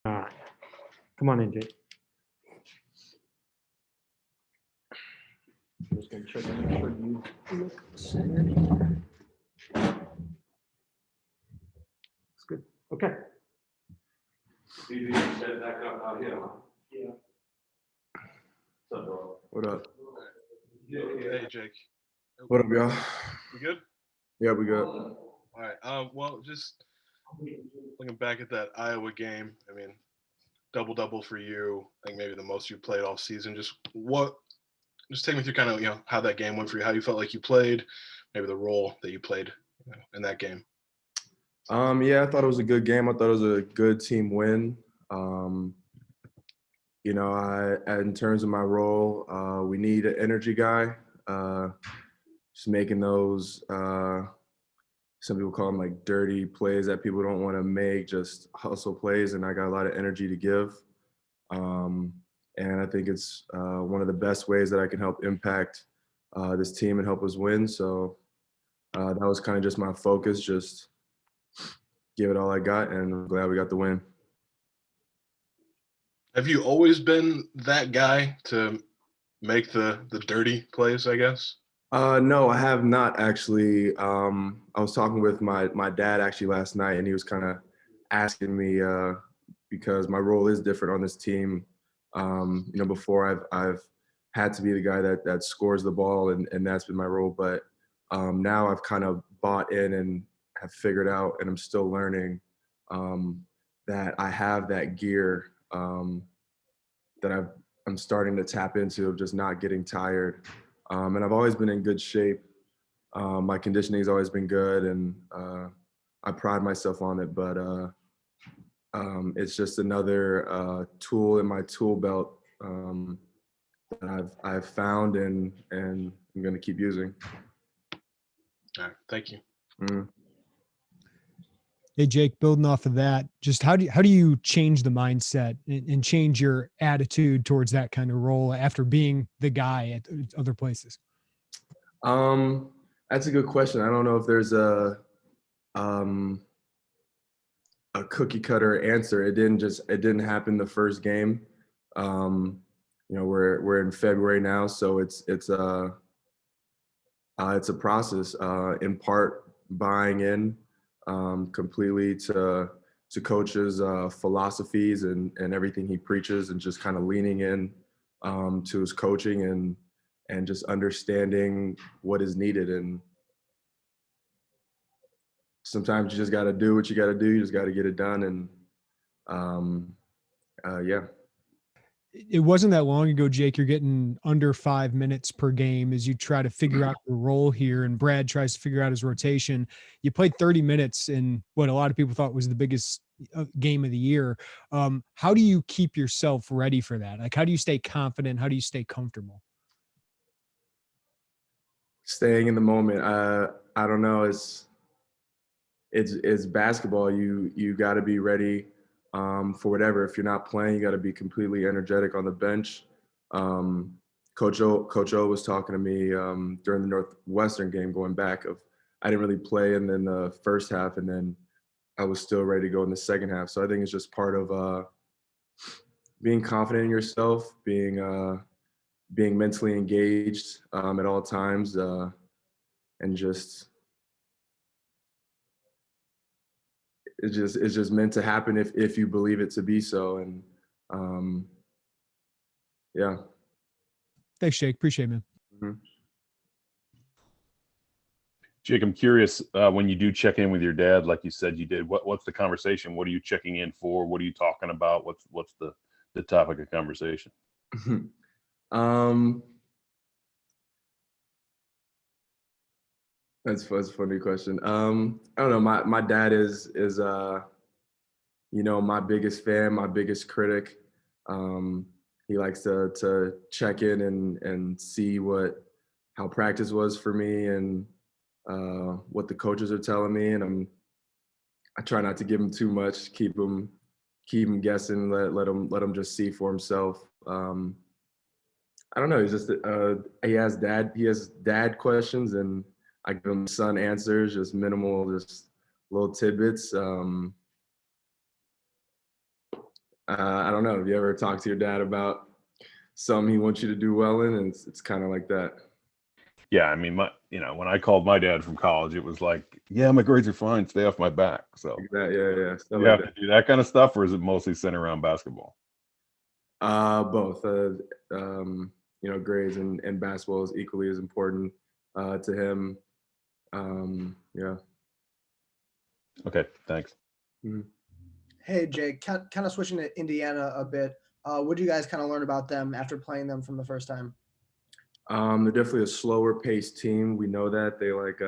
All right. Come on in, Jake. I'm just going to check and make sure you look centered. It's good. Okay. You set back up out here, huh? Yeah. What's up, bro? What up? Hey, Jake. What up, y'all? We good? Yeah, we good. All right. Well, just looking back at that Iowa game, I mean, double for you. I think maybe the most you played all season. Just take me through kind of, how that game went for you, how you felt like you played, maybe the role that you played in that game. Yeah, I thought it was a good game. I thought it was a good team win. In terms of my role, we need an energy guy. Just making those, some people call them like dirty plays that people don't want to make, just hustle plays. And I got a lot of energy to give. And I think it's one of the best ways that I can help impact this team and help us win. So that was kind of just my focus, just give it all I got, and I'm glad we got the win. Have you always been that guy to make the dirty plays, I guess? No, I have not actually. I was talking with my dad actually last night, and he was kind of asking me because my role is different on this team. Before I've had to be the guy that scores the ball, and that's been my role. But now I've kind of bought in and have figured out, and I'm still learning that I have that gear that I'm starting to tap into of just not getting tired. And I've always been in good shape. My conditioning has always been good, and I pride myself on it. But it's just another tool in my tool belt that I've found and I'm going to keep using. All right, thank you. Mm. Hey, Jake, building off of that, just how do you change the mindset and change your attitude towards that kind of role after being the guy at other places? That's a good question. I don't know if there's a cookie cutter answer. It didn't happen the first game. We're in February now, so it's a process. In part, buying in completely to coach's philosophies and everything he preaches, and just kind of leaning in to his coaching and just understanding what is needed. And sometimes you just got to do what you got to do. You just got to get it done. And yeah. It wasn't that long ago, Jake, you're getting under 5 minutes per game as you try to figure out your role here, and Brad tries to figure out his rotation. You played 30 minutes in what a lot of people thought was the biggest game of the year. How do you keep yourself ready for that? Like, how do you stay confident? How do you stay comfortable? Staying in the moment. I don't know. It's basketball. You got to be ready for whatever. If you're not playing, you got to be completely energetic on the bench. Coach O was talking to me during the Northwestern game, going back of I didn't really play in the first half, and then I was still ready to go in the second half. So I think it's just part of being confident in yourself, being mentally engaged at all times, and just it's just meant to happen if you believe it to be so. And yeah. Thanks, Jake. Appreciate it, man. Mm-hmm. Jake, I'm curious, when you do check in with your dad, like you said you did, what's the conversation? What are you checking in for? What are you talking about? What's the topic of conversation? That's a funny question. I don't know. My dad is my biggest fan, my biggest critic. He likes to check in and see how practice was for me, and what the coaches are telling me. And I try not to give him too much, keep him guessing, let him just see for himself. I don't know. He's just he has dad questions, and I give him son answers, just minimal, just little tidbits. I don't know. Have you ever talked to your dad about something he wants you to do well in? And it's kind of like that. Yeah, I mean, when I called my dad from college, it was like, yeah, my grades are fine, stay off my back. So Like that, yeah, stuff you like have that. to do that kind of stuff, or is it mostly centered around basketball? Both. Grades and basketball is equally as important to him. Yeah. Okay, thanks. Mhm. Hey, Jake, kind of switching to Indiana a bit. What do you guys kind of learn about them after playing them from the first time? They're definitely a slower paced team. We know that they like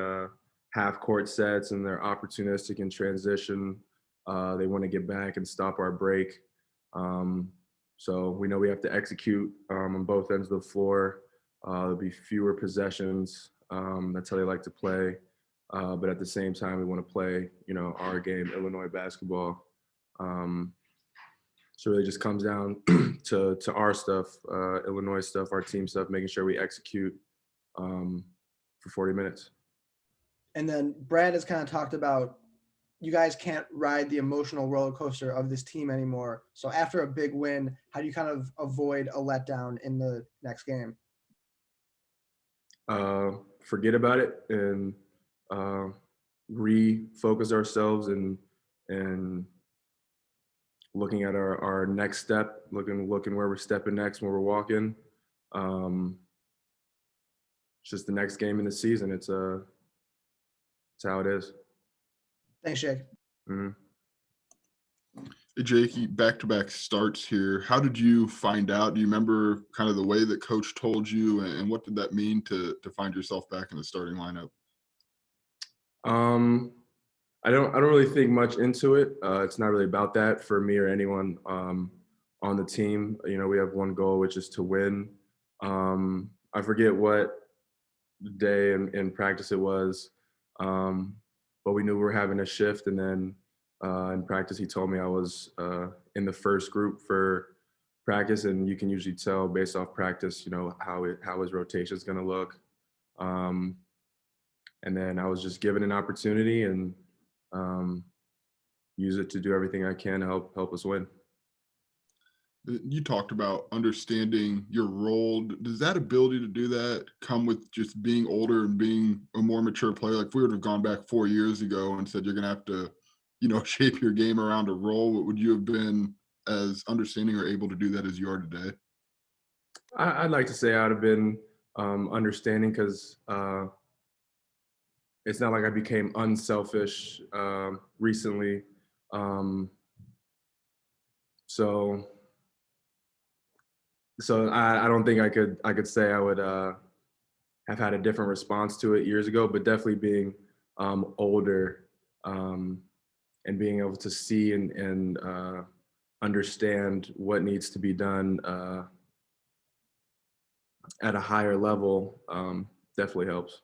half court sets and they're opportunistic in transition. They want to get back and stop our break. So we know we have to execute on both ends of the floor. There'll be fewer possessions. That's how they like to play. But at the same time, we want to play, our game, Illinois basketball. So it really just comes down to our stuff, Illinois stuff, our team stuff, making sure we execute for 40 minutes. And then Brad has kind of talked about you guys can't ride the emotional roller coaster of this team anymore. So after a big win, how do you kind of avoid a letdown in the next game? Forget about it and refocus ourselves and looking at our next step, looking where we're stepping next, where we're walking. It's just the next game in the season. It's how it is. Thanks, Jake. Mm-hmm. Hey, Jake, back-to-back starts here. How did you find out? Do you remember kind of the way that coach told you, and what did that mean to find yourself back in the starting lineup? I don't really think much into it. It's not really about that for me or anyone on the team. We have one goal, which is to win. I forget what day in practice it was, but we knew we were having a shift. And then in practice, he told me I was in the first group for practice, and you can usually tell based off practice, how his rotation is going to look. And then I was just given an opportunity and use it to do everything I can to help us win. You talked about understanding your role. Does that ability to do that come with just being older and being a more mature player? Like if we would have gone back 4 years ago and said you're going to have to, shape your game around a role, would you have been as understanding or able to do that as you are today? I'd like to say I'd have been understanding because it's not like I became unselfish recently. So I don't think I could say I would have had a different response to it years ago, but definitely being older and being able to see and understand what needs to be done at a higher level definitely helps.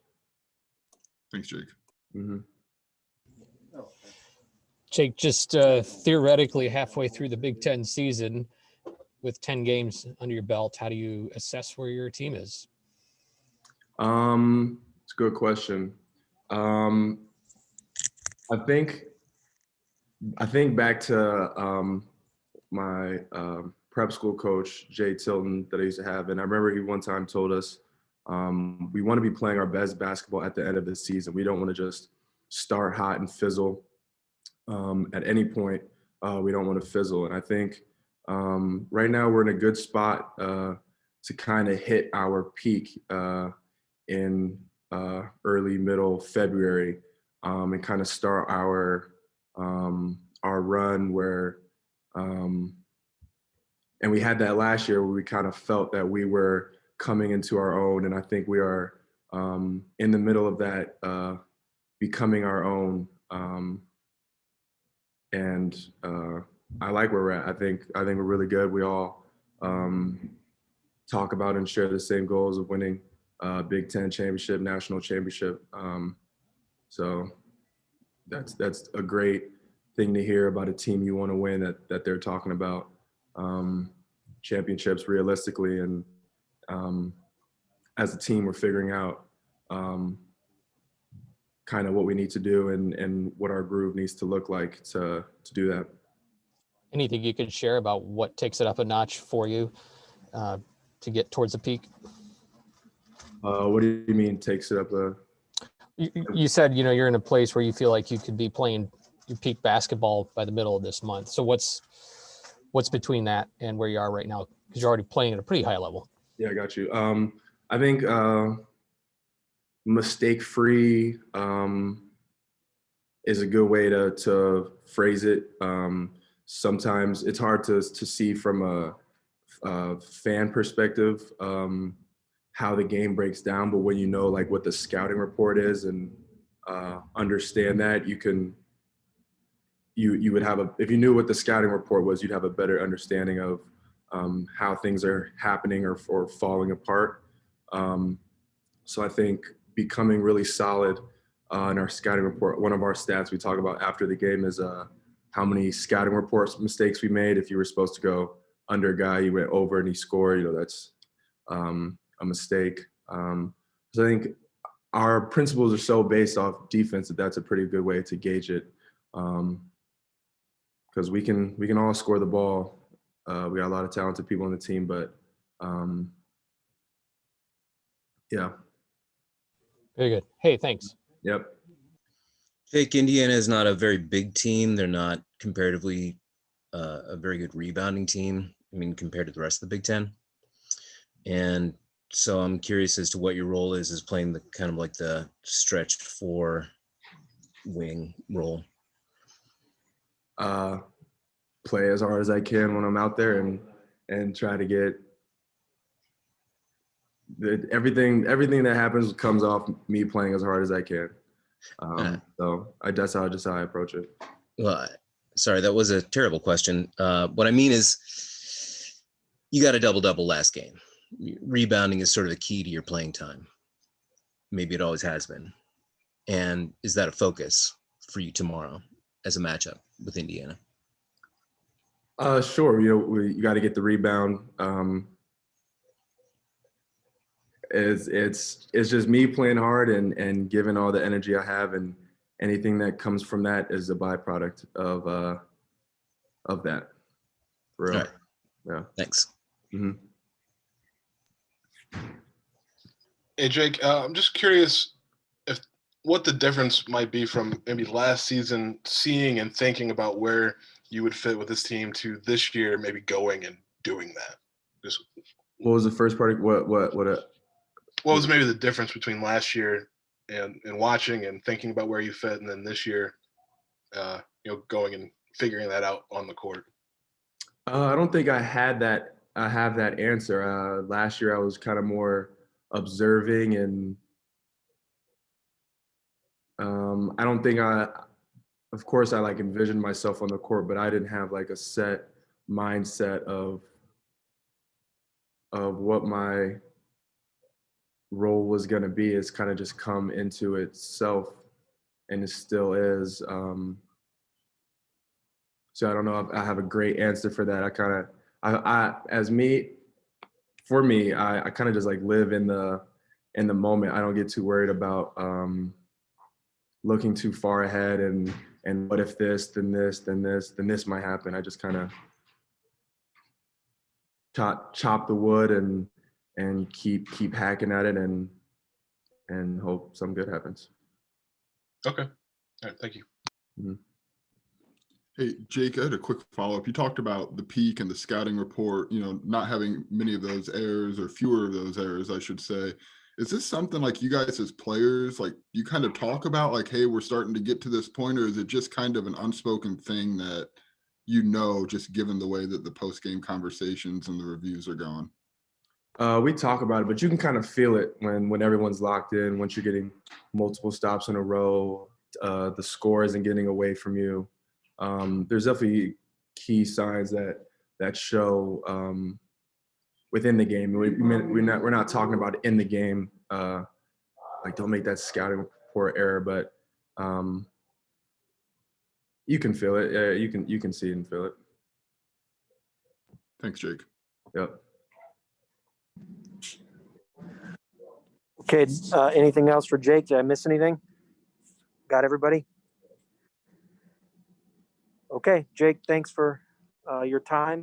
Thanks, Jake. Mm-hmm. Jake, just theoretically halfway through the Big Ten season with 10 games under your belt, how do you assess where your team is? It's a good question. I think back to my prep school coach, Jay Tilton, that I used to have. And I remember he one time told us, we want to be playing our best basketball at the end of the season. We don't want to just start hot and fizzle at any point. We don't want to fizzle. And I think right now we're in a good spot to kind of hit our peak in early, middle February and kind of start our run where and we had that last year where we kind of felt that we were coming into our own. And I think we are in the middle of that becoming our own. And I like where we're at. I think we're really good. We all talk about and share the same goals of winning Big Ten championship, national championship. So that's a great thing to hear about a team you want to win that they're talking about championships realistically. And as a team, we're figuring out kind of what we need to do and what our groove needs to look like to do that. Anything you could share about what takes it up a notch for you to get towards the peak? What do you mean takes it up a? You said, you're in a place where you feel like you could be playing your peak basketball by the middle of this month. So what's between that and where you are right now? Because you're already playing at a pretty high level. Yeah, I got you. I think mistake-free is a good way to phrase it. Sometimes it's hard to see from a fan perspective how the game breaks down, but when you know like what the scouting report is and understand that, you would have if you knew what the scouting report was, you'd have a better understanding of how things are happening or falling apart. So I think becoming really solid in our scouting report, one of our stats we talk about after the game is how many scouting reports mistakes we made. If you were supposed to go under a guy, you went over and he scored, that's a mistake. So I think our principles are so based off defense that's a pretty good way to gauge it. Because we can all score the ball. We got a lot of talented people on the team, but yeah. Very good. Hey, thanks. Yep. Jake, Indiana is not a very big team. They're not comparatively a very good rebounding team. I mean, compared to the rest of the Big Ten. And so I'm curious as to what your role is playing the kind of like the stretch 4 wing role. Play as hard as I can when I'm out there and try to get everything that happens comes off me playing as hard as I can. So that's how I approach it. Well, sorry, that was a terrible question. What I mean is you got a double-double last game. Rebounding is sort of the key to your playing time. Maybe it always has been. And is that a focus for you tomorrow as a matchup with Indiana? Sure. You got to get the rebound. It's just me playing hard and giving all the energy I have, and anything that comes from that is a byproduct of that. For real. All right. Yeah. Thanks. Mm-hmm. Hey, Jake, I'm just curious what the difference might be from maybe last season seeing and thinking about where you would fit with this team to this year, maybe going and doing that. Just What was the first part? What was maybe the difference between last year and watching and thinking about where you fit, and then this year, going and figuring that out on the court? I don't think I have that answer. Last year I was kind of more observing, and I don't think of course I like envisioned myself on the court, but I didn't have like a set mindset of what my role was going to be. It's kind of just come into itself, and it still is. So I don't know if I have a great answer for that. I kind of just like live in the moment. I don't get too worried about looking too far ahead and what if this, then this might happen. I just kind of chop the wood and keep hacking at it and hope something good happens. Okay. All right. Thank you. Mm-hmm. Hey, Jake, I had a quick follow-up. You talked about the peak and the scouting report, not having many of those errors, or fewer of those errors, I should say. Is this something like you guys as players, like you kind of talk about like, hey, we're starting to get to this point, or is it just kind of an unspoken thing that just given the way that the post-game conversations and the reviews are going? We talk about it, but you can kind of feel it when everyone's locked in, once you're getting multiple stops in a row, the score isn't getting away from you. There's definitely key signs that show within the game. We're not talking about it in the game, like don't make that scouting report error, but you can feel it. Yeah, you can see it and feel it. Thanks, Jake. Yep. Okay, anything else for Jake? Did I miss anything? Got everybody? Okay, Jake, thanks for your time.